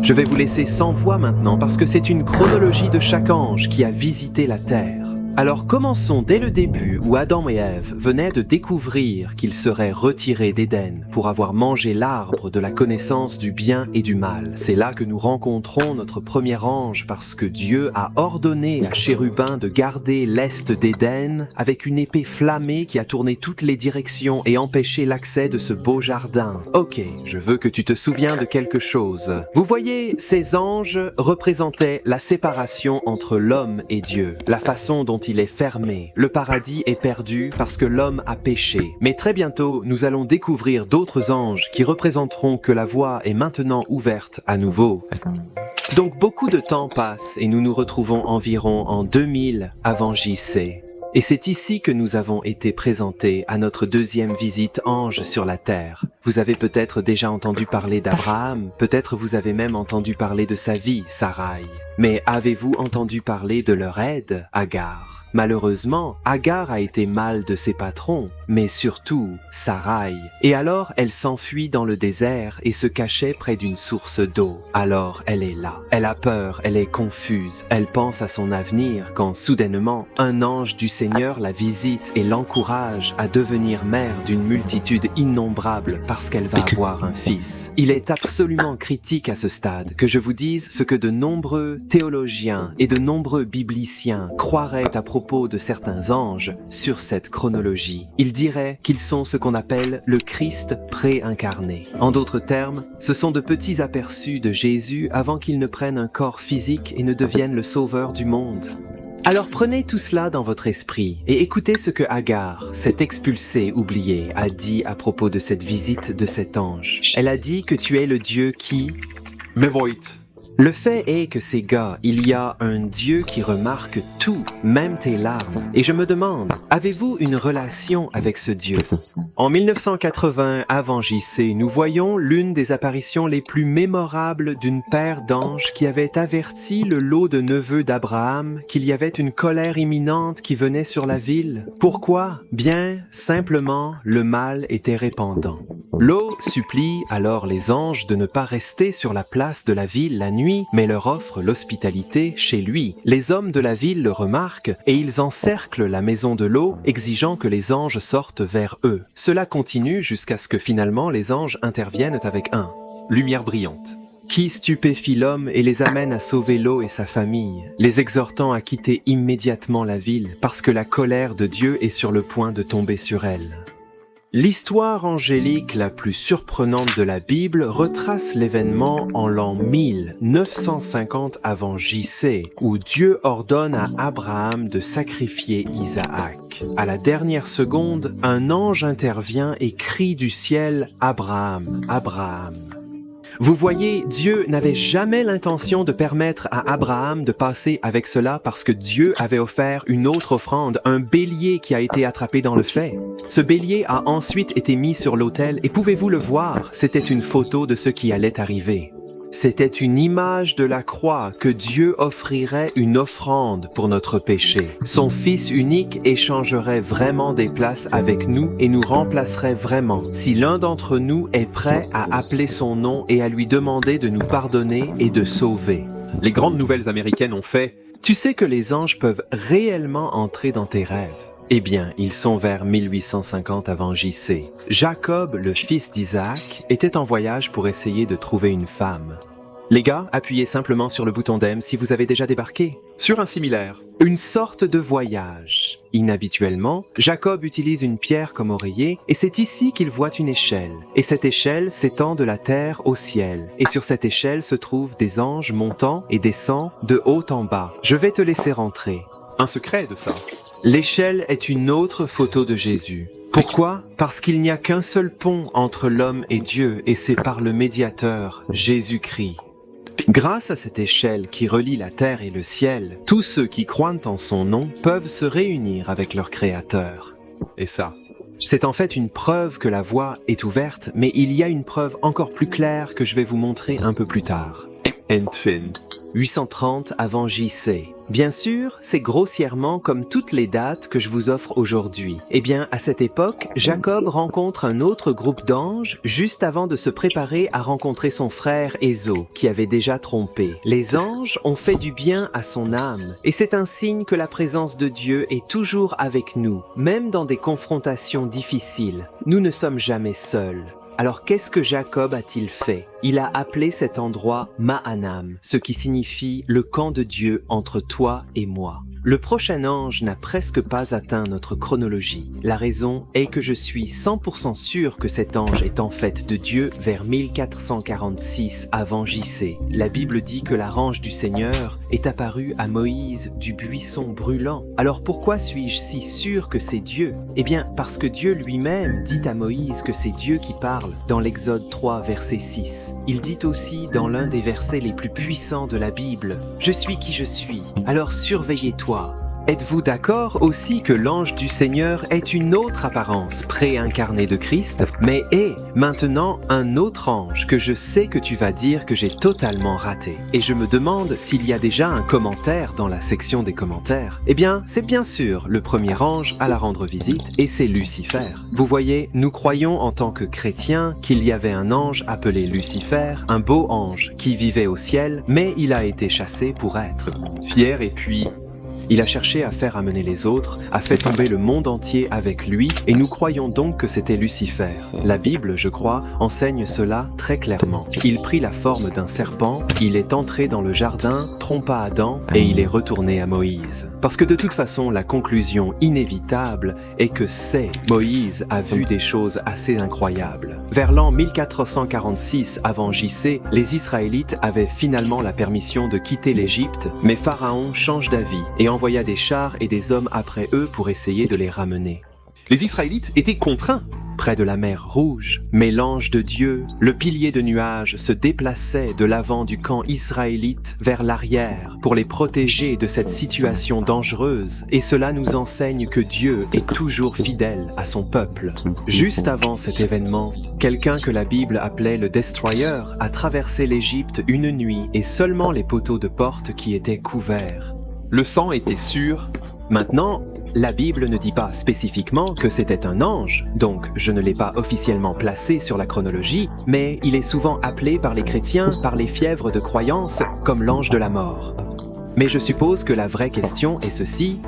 Je vais vous laisser sans voix maintenant parce que c'est une chronologie de chaque ange qui a visité la terre. Alors commençons dès le début où Adam et Ève venaient de découvrir qu'ils seraient retirés d'Éden pour avoir mangé l'arbre de la connaissance du bien et du mal. C'est là que nous rencontrons notre premier ange parce que Dieu a ordonné à Chérubin de garder l'est d'Éden avec une épée flammée qui a tourné toutes les directions et empêché l'accès de ce beau jardin. Ok, je veux que tu te souviens de quelque chose. Vous voyez, ces anges représentaient la séparation entre l'homme et Dieu, la façon dont il est fermé. Le paradis est perdu parce que l'homme a péché. Mais très bientôt, nous allons découvrir d'autres anges qui représenteront que la voie est maintenant ouverte à nouveau. Donc beaucoup de temps passe et nous nous retrouvons environ en 2000 avant JC. Et c'est ici que nous avons été présentés à notre deuxième visite ange sur la terre. Vous avez peut-être déjà entendu parler d'Abraham, peut-être vous avez même entendu parler de sa vie, Sarai. Mais avez-vous entendu parler de leur aide, Agar? Malheureusement, Agar a été mal de ses patrons, mais surtout Sarai. Et alors, elle s'enfuit dans le désert et se cachait près d'une source d'eau. Alors, elle est là. Elle a peur, elle est confuse. Elle pense à son avenir quand, soudainement, un ange du Seigneur la visite et l'encourage à devenir mère d'une multitude innombrable parce qu'elle va avoir un fils. Il est absolument critique à ce stade que je vous dise ce que de nombreux théologiens et de nombreux bibliciens croiraient à propos de certains anges sur cette chronologie. Ils diraient qu'ils sont ce qu'on appelle le Christ pré-incarné. En d'autres termes, ce sont de petits aperçus de Jésus avant qu'il ne prenne un corps physique et ne devienne le sauveur du monde. Alors prenez tout cela dans votre esprit et écoutez ce que Agar, cette expulsée oubliée, a dit à propos de cette visite de cet ange. Elle a dit que tu es le Dieu qui... Mevoit. Le fait est que ces gars, il y a un Dieu qui remarque tout, même tes larmes. Et je me demande, avez-vous une relation avec ce Dieu? En 1980, avant JC, nous voyons l'une des apparitions les plus mémorables d'une paire d'anges qui avait averti le lot de neveux d'Abraham qu'il y avait une colère imminente qui venait sur la ville. Pourquoi? Bien, simplement, le mal était répandant. Lot supplie alors les anges de ne pas rester sur la place de la ville la nuit, mais leur offre l'hospitalité chez lui. Les hommes de la ville le remarquent et ils encerclent la maison de Lot, exigeant que les anges sortent vers eux. Cela continue jusqu'à ce que finalement les anges interviennent avec un lumière brillante qui stupéfie l'homme et les amène à sauver Lot et sa famille, les exhortant à quitter immédiatement la ville parce que la colère de Dieu est sur le point de tomber sur elle. L'histoire angélique la plus surprenante de la Bible retrace l'événement en l'an 1950 avant JC, où Dieu ordonne à Abraham de sacrifier Isaac. À la dernière seconde, un ange intervient et crie du ciel « Abraham, Abraham ». Vous voyez, Dieu n'avait jamais l'intention de permettre à Abraham de passer avec cela parce que Dieu avait offert une autre offrande, un bélier qui a été attrapé dans le fait. Ce bélier a ensuite été mis sur l'autel et pouvez-vous le voir, c'était une photo de ce qui allait arriver. C'était une image de la croix que Dieu offrirait une offrande pour notre péché. Son Fils unique échangerait vraiment des places avec nous et nous remplacerait vraiment si l'un d'entre nous est prêt à appeler son nom et à lui demander de nous pardonner et de sauver. Les grandes nouvelles américaines ont fait « Tu sais que les anges peuvent réellement entrer dans tes rêves. Eh bien, ils sont vers 1850 avant JC. Jacob, le fils d'Isaac, était en voyage pour essayer de trouver une femme. Les gars, appuyez simplement sur le bouton d'M si vous avez déjà débarqué. sur un similaire. Une sorte de voyage. Inhabituellement, Jacob utilise une pierre comme oreiller et c'est ici qu'il voit une échelle. Et cette échelle s'étend de la terre au ciel. Et sur cette échelle se trouvent des anges montant et descendant de haut en bas. Je vais te laisser rentrer. Un secret de ça. L'échelle est une autre photo de Jésus. Pourquoi? Parce qu'il n'y a qu'un seul pont entre l'homme et Dieu et c'est par le médiateur, Jésus-Christ. Grâce à cette échelle qui relie la terre et le ciel, tous ceux qui croient en son nom peuvent se réunir avec leur Créateur. Et ça. C'est en fait une preuve que la voie est ouverte, mais il y a une preuve encore plus claire que je vais vous montrer un peu plus tard. Enfin. 830 avant JC, Bien sûr, c'est grossièrement comme toutes les dates que je vous offre aujourd'hui. Eh bien, à cette époque, Jacob rencontre un autre groupe d'anges juste avant de se préparer à rencontrer son frère Ésaü, qui avait déjà trompé. Les anges ont fait du bien à son âme, et c'est un signe que la présence de Dieu est toujours avec nous, même dans des confrontations difficiles. Nous ne sommes jamais seuls. Alors qu'est-ce que Jacob a-t-il fait? Il a appelé cet endroit Mahanam, ce qui signifie le camp de Dieu entre toi et moi. Le prochain ange n'a presque pas atteint notre chronologie. La raison est que je suis 100% sûr que cet ange est en fait de Dieu vers 1446 avant JC. La Bible dit que la range du Seigneur est apparue à Moïse du buisson brûlant. Alors pourquoi suis-je si sûr que c'est Dieu? Eh bien, parce que Dieu lui-même dit à Moïse que c'est Dieu qui parle dans l'Exode 3, verset 6. Il dit aussi dans l'un des versets les plus puissants de la Bible, « Je suis qui je suis, alors surveillez-toi ». Êtes-vous d'accord aussi que l'ange du Seigneur est une autre apparence préincarnée de Christ, mais est maintenant un autre ange que je sais que tu vas dire que j'ai totalement raté. Et je me demande s'il y a déjà un commentaire dans la section des commentaires. Eh bien, c'est bien sûr le premier ange à la rendre visite, et c'est Lucifer. Vous voyez, nous croyons en tant que chrétiens qu'il y avait un ange appelé Lucifer, un beau ange qui vivait au ciel, mais il a été chassé pour être Fier et puis... Il a cherché à faire amener les autres, a fait tomber le monde entier avec lui, et nous croyons donc que c'était Lucifer. La Bible, je crois, enseigne cela très clairement. Il prit la forme d'un serpent, il est entré dans le jardin, trompa Adam, et il est retourné à Moïse. Parce que de toute façon, la conclusion inévitable est que Moïse a vu des choses assez incroyables. Vers l'an 1446 avant JC, les Israélites avaient finalement la permission de quitter l'Égypte, mais Pharaon change d'avis et envoya des chars et des hommes après eux pour essayer de les ramener. Les Israélites étaient contraints. Près de la mer Rouge, mais l'ange de Dieu, le pilier de nuages, se déplaçait de l'avant du camp israélite vers l'arrière pour les protéger de cette situation dangereuse, et cela nous enseigne que Dieu est toujours fidèle à son peuple. Juste avant cet événement, quelqu'un que la Bible appelait le Destroyer a traversé l'Égypte une nuit et seulement les poteaux de porte qui étaient couverts. Le sang était sûr. Maintenant, la Bible ne dit pas spécifiquement que c'était un ange, donc je ne l'ai pas officiellement placé sur la chronologie, mais il est souvent appelé par les chrétiens, par les fièvres de croyance, comme l'ange de la mort. Mais je suppose que la vraie question est ceci: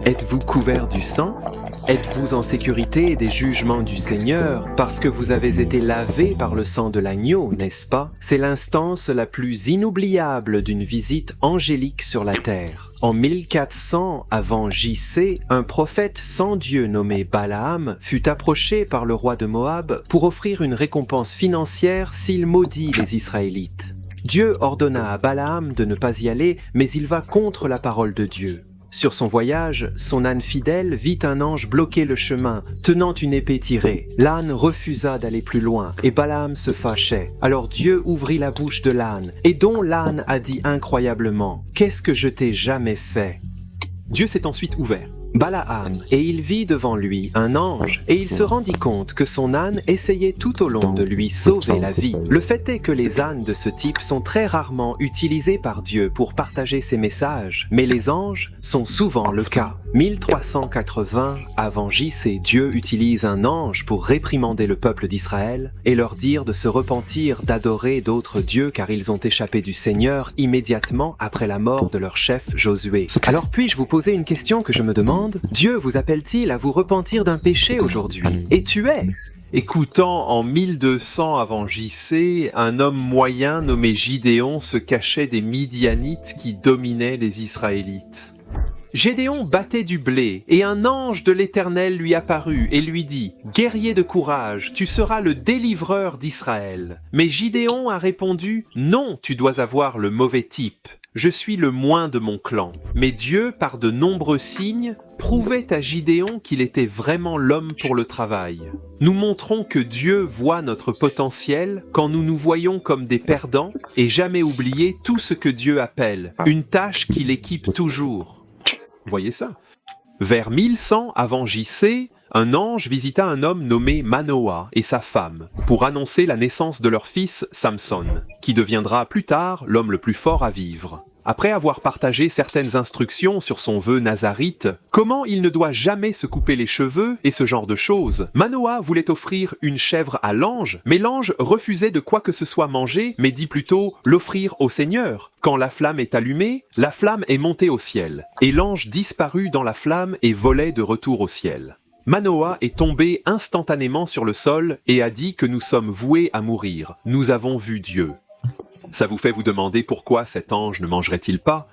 êtes-vous couvert du sang? Êtes-vous en sécurité des jugements du Seigneur parce que vous avez été lavé par le sang de l'agneau, n'est-ce pas? C'est l'instance la plus inoubliable d'une visite angélique sur la terre. En 1400 avant JC, un prophète sans Dieu nommé Balaam fut approché par le roi de Moab pour offrir une récompense financière s'il maudit les Israélites. Dieu ordonna à Balaam de ne pas y aller, mais il va contre la parole de Dieu. Sur son voyage, son âne fidèle vit un ange bloquer le chemin, tenant une épée tirée. L'âne refusa d'aller plus loin, et Balaam se fâchait. Alors Dieu ouvrit la bouche de l'âne, et dont l'âne a dit incroyablement: « Qu'est-ce que je t'ai jamais fait ?» Dieu s'est ensuite ouvert. Balaam, et il vit devant lui un ange, et il se rendit compte que son âne essayait tout au long de lui sauver la vie. Le fait est que les ânes de ce type sont très rarement utilisés par Dieu pour partager ses messages, mais les anges sont souvent le cas. 1380 avant JC, Dieu utilise un ange pour réprimander le peuple d'Israël et leur dire de se repentir d'adorer d'autres dieux car ils ont échappé du Seigneur immédiatement après la mort de leur chef Josué. Alors puis-je vous poser une question que je me demande? Dieu vous appelle-t-il à vous repentir d'un péché aujourd'hui? Et tu es? Écoutant en 1200 avant JC, un homme moyen nommé Gidéon se cachait des Midianites qui dominaient les Israélites. Gédéon battait du blé, et un ange de l'Éternel lui apparut et lui dit: « Guerrier de courage, tu seras le délivreur d'Israël. » Mais Gidéon a répondu: « Non, tu dois avoir le mauvais type. Je suis le moins de mon clan. » Mais Dieu, par de nombreux signes, prouvait à Gidéon qu'il était vraiment l'homme pour le travail. Nous montrons que Dieu voit notre potentiel quand nous nous voyons comme des perdants et jamais oublier tout ce que Dieu appelle une tâche qu'il équipe toujours. Voyez ça. Vers 1100 avant JC, un ange visita un homme nommé Manoah et sa femme pour annoncer la naissance de leur fils Samson, qui deviendra plus tard l'homme le plus fort à vivre. après avoir partagé certaines instructions sur son vœu nazarite, comment il ne doit jamais se couper les cheveux et ce genre de choses, Manoah voulait offrir une chèvre à l'ange, mais l'ange refusait de quoi que ce soit manger, mais dit plutôt l'offrir au Seigneur. Quand la flamme est allumée, la flamme est montée au ciel, et l'ange disparut dans la flamme et volait de retour au ciel. Manoah est tombé instantanément sur le sol et a dit que nous sommes voués à mourir. Nous avons vu Dieu. Ça vous fait vous demander pourquoi cet ange ne mangerait-il pas?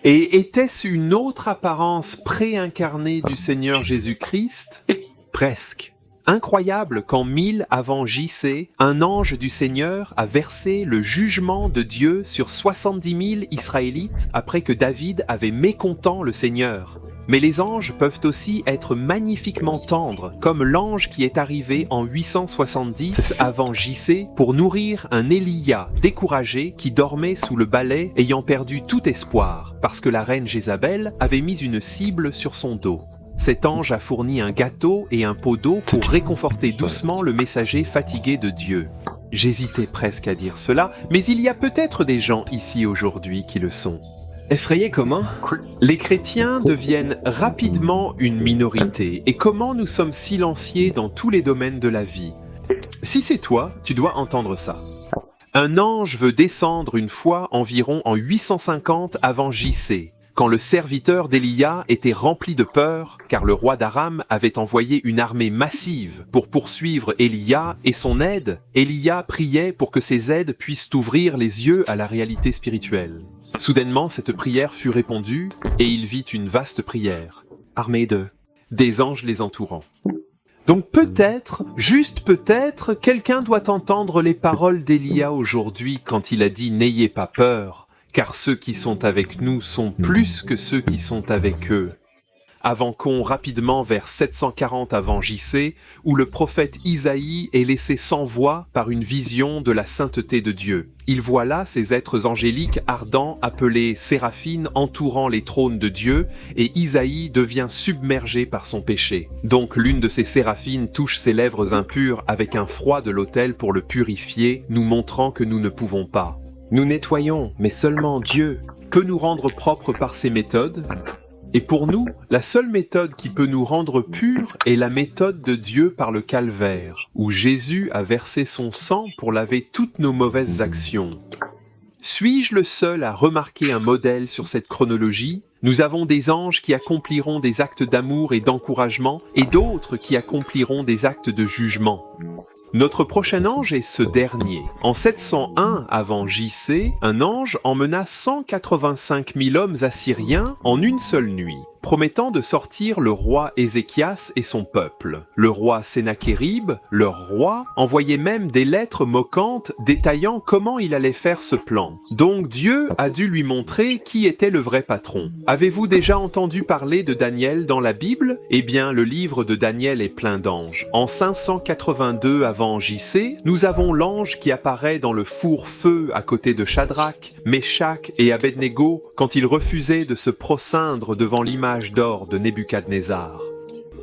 Et était-ce une autre apparence préincarnée du Seigneur Jésus-Christ? Presque. Incroyable qu'en 1000 avant JC, un ange du Seigneur a versé le jugement de Dieu sur 70 000 Israélites après que David avait mécontent le Seigneur. Mais les anges peuvent aussi être magnifiquement tendres, comme l'ange qui est arrivé en 870 avant JC pour nourrir un Élia découragé qui dormait sous le balai ayant perdu tout espoir, parce que la reine Jézabel avait mis une cible sur son dos. Cet ange a fourni un gâteau et un pot d'eau pour réconforter doucement le messager fatigué de Dieu. J'hésitais presque à dire cela, mais il y a peut-être des gens ici aujourd'hui qui le sont. Effrayé comment? Les chrétiens deviennent rapidement une minorité, et comment nous sommes silenciés dans tous les domaines de la vie. Si c'est toi, tu dois entendre ça. Un ange veut descendre une fois environ en 850 avant JC, quand le serviteur d'Élia était rempli de peur, car le roi d'Aram avait envoyé une armée massive pour poursuivre Élia et son aide. Élia priait pour que ses aides puissent ouvrir les yeux à la réalité spirituelle. Soudainement, cette prière fut répondue, et il vit une vaste prière, armée des anges les entourant. Donc peut-être, juste peut-être, quelqu'un doit entendre les paroles d'Élia aujourd'hui quand il a dit « N'ayez pas peur, car ceux qui sont avec nous sont plus que ceux qui sont avec eux ». Avant qu'on rapidement vers 740 avant JC, où le prophète Isaïe est laissé sans voix par une vision de la sainteté de Dieu. Il voit là ces êtres angéliques ardents appelés séraphines entourant les trônes de Dieu, et Isaïe devient submergé par son péché. Donc l'une de ces séraphines touche ses lèvres impures avec un froid de l'autel pour le purifier, nous montrant que nous ne pouvons pas. Nous nettoyons, mais seulement Dieu peut nous rendre propres par ses méthodes. Et pour nous, la seule méthode qui peut nous rendre purs est la méthode de Dieu par le calvaire, où Jésus a versé son sang pour laver toutes nos mauvaises actions. Suis-je le seul à remarquer un modèle sur cette chronologie? Nous avons des anges qui accompliront des actes d'amour et d'encouragement, et d'autres qui accompliront des actes de jugement. Notre prochain ange est ce dernier. En 701 avant JC, un ange emmena 185 000 hommes assyriens en une seule nuit, promettant de sortir le roi Ézéchias et son peuple. Le roi Sennachérib, leur roi, envoyait même des lettres moquantes détaillant comment il allait faire ce plan. Donc Dieu a dû lui montrer qui était le vrai patron. Avez-vous déjà entendu parler de Daniel dans la Bible? Eh bien, le livre de Daniel est plein d'anges. En 582 avant JC, nous avons l'ange qui apparaît dans le four-feu à côté de Shadrach, Meshach et Abednego quand ils refusaient de se procindre devant l'image d'or de Nebuchadnezzar.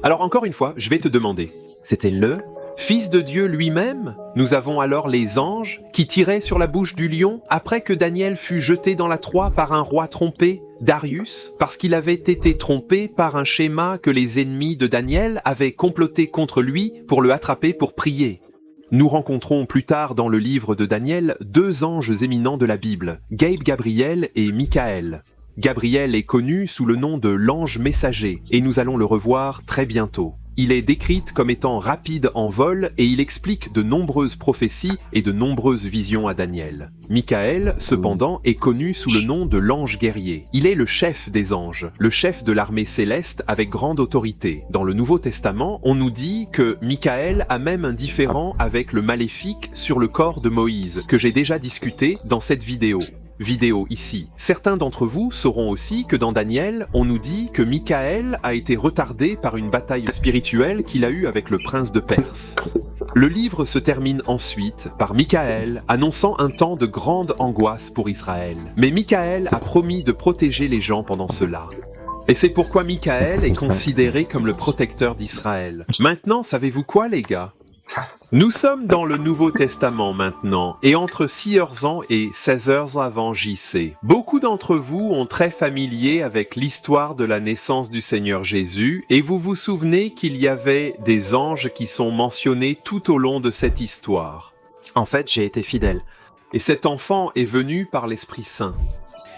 Alors encore une fois, je vais te demander, c'était le Fils de Dieu lui-même? Nous avons alors les anges qui tiraient sur la bouche du lion après que Daniel fut jeté dans la Troie par un roi trompé, Darius, parce qu'il avait été trompé par un schéma que les ennemis de Daniel avaient comploté contre lui pour le attraper pour prier. Nous rencontrons plus tard dans le livre de Daniel deux anges éminents de la Bible, Gabriel et Michaël. Gabriel est connu sous le nom de l'ange messager, et nous allons le revoir très bientôt. Il est décrit comme étant rapide en vol et il explique de nombreuses prophéties et de nombreuses visions à Daniel. Michaël, cependant, est connu sous le nom de l'ange guerrier. Il est le chef des anges, le chef de l'armée céleste avec grande autorité. Dans le Nouveau Testament, on nous dit que Michaël a même un différend avec le maléfique sur le corps de Moïse, que j'ai déjà discuté dans cette vidéo ici. Certains d'entre vous sauront aussi que dans Daniel, on nous dit que Michaël a été retardé par une bataille spirituelle qu'il a eue avec le prince de Perse. Le livre se termine ensuite par Michaël annonçant un temps de grande angoisse pour Israël. Mais Michaël a promis de protéger les gens pendant cela. Et c'est pourquoi Michaël est considéré comme le protecteur d'Israël. Maintenant, savez-vous quoi les gars ? Nous sommes dans le Nouveau Testament maintenant, et entre 6 heures ans et 16 heures avant JC. Beaucoup d'entre vous ont très familier avec l'histoire de la naissance du Seigneur Jésus, et vous vous souvenez qu'il y avait des anges qui sont mentionnés tout au long de cette histoire. En fait, j'ai été fidèle. Et cet enfant est venu par l'Esprit Saint.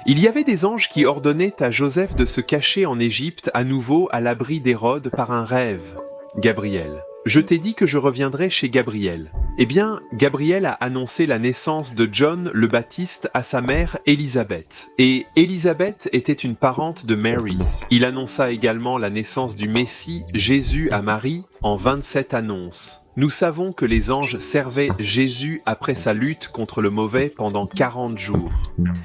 Il y avait des anges qui ordonnaient à Joseph de se cacher en Égypte à nouveau à l'abri d'Hérode par un rêve. Gabriel. Je t'ai dit que je reviendrai chez Gabriel. Eh bien, Gabriel a annoncé la naissance de John le Baptiste à sa mère Élisabeth. Et Élisabeth était une parente de Mary. Il annonça également la naissance du Messie, Jésus, à Marie, en 27 annonces. Nous savons que les anges servaient Jésus après sa lutte contre le mauvais pendant 40 jours.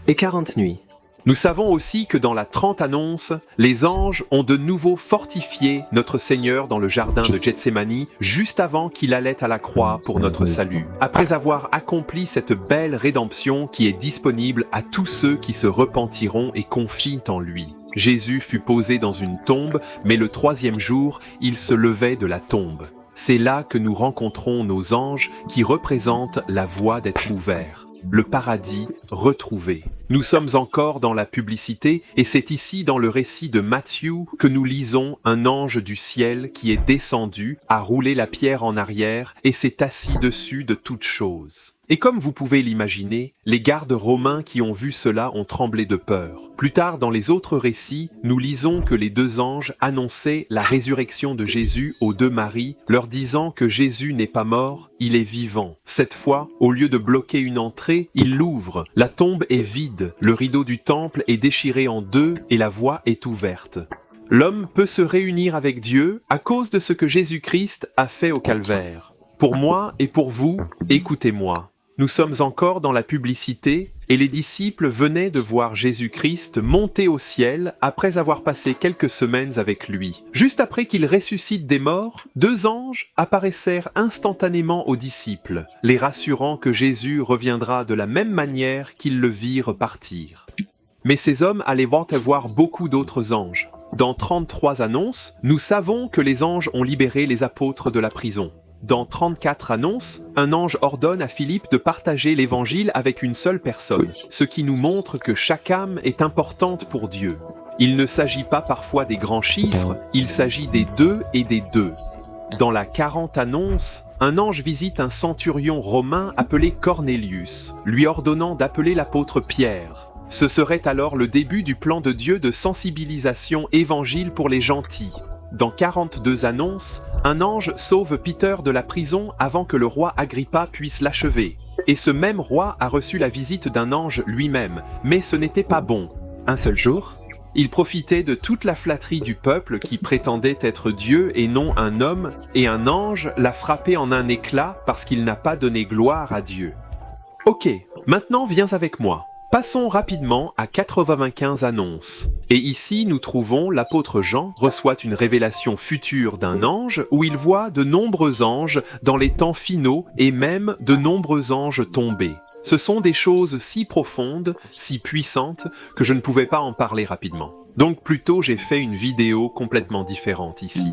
Et 40 nuits. Nous savons aussi que dans la 30 annonce, les anges ont de nouveau fortifié notre Seigneur dans le jardin de Gethsémani juste avant qu'il allait à la croix pour notre salut. Après avoir accompli cette belle rédemption qui est disponible à tous ceux qui se repentiront et confient en lui. Jésus fut posé dans une tombe, mais le 3e jour, il se levait de la tombe. C'est là que nous rencontrons nos anges qui représentent la voie d'être ouverts. Le paradis retrouvé. Nous sommes encore dans la publicité et c'est ici dans le récit de Matthieu que nous lisons un ange du ciel qui est descendu, a roulé la pierre en arrière et s'est assis dessus de toutes choses. Et comme vous pouvez l'imaginer, les gardes romains qui ont vu cela ont tremblé de peur. Plus tard dans les autres récits, nous lisons que les 2 anges annonçaient la résurrection de Jésus aux 2 Maries, leur disant que Jésus n'est pas mort, il est vivant. Cette fois, au lieu de bloquer une entrée, il l'ouvre. La tombe est vide, le rideau du temple est déchiré en 2 et la voie est ouverte. L'homme peut se réunir avec Dieu à cause de ce que Jésus-Christ a fait au calvaire. Pour moi et pour vous, écoutez-moi. Nous sommes encore dans la publicité et les disciples venaient de voir Jésus-Christ monter au ciel après avoir passé quelques semaines avec lui. Juste après qu'il ressuscite des morts, 2 anges apparaissèrent instantanément aux disciples, les rassurant que Jésus reviendra de la même manière qu'ils le virent partir. Mais ces hommes allaient voir beaucoup d'autres anges. Dans 33 annonces, nous savons que les anges ont libéré les apôtres de la prison. Dans 34 annonces, un ange ordonne à Philippe de partager l'évangile avec une seule personne, ce qui nous montre que chaque âme est importante pour Dieu. Il ne s'agit pas parfois des grands chiffres, il s'agit des 2 et des 2. Dans la 40 annonces, un ange visite un centurion romain appelé Cornélius, lui ordonnant d'appeler l'apôtre Pierre. Ce serait alors le début du plan de Dieu de sensibilisation évangile pour les gentils. Dans 42 annonces, un ange sauve Peter de la prison avant que le roi Agrippa puisse l'achever. Et ce même roi a reçu la visite d'un ange lui-même, mais ce n'était pas bon. Un seul jour, il profitait de toute la flatterie du peuple qui prétendait être Dieu et non un homme, et un ange l'a frappé en un éclat parce qu'il n'a pas donné gloire à Dieu. Ok, maintenant viens avec moi. Passons rapidement à 95 annonces. Et ici, nous trouvons l'apôtre Jean reçoit une révélation future d'un ange où il voit de nombreux anges dans les temps finaux et même de nombreux anges tombés. Ce sont des choses si profondes, si puissantes, que je ne pouvais pas en parler rapidement. Donc plutôt j'ai fait une vidéo complètement différente ici.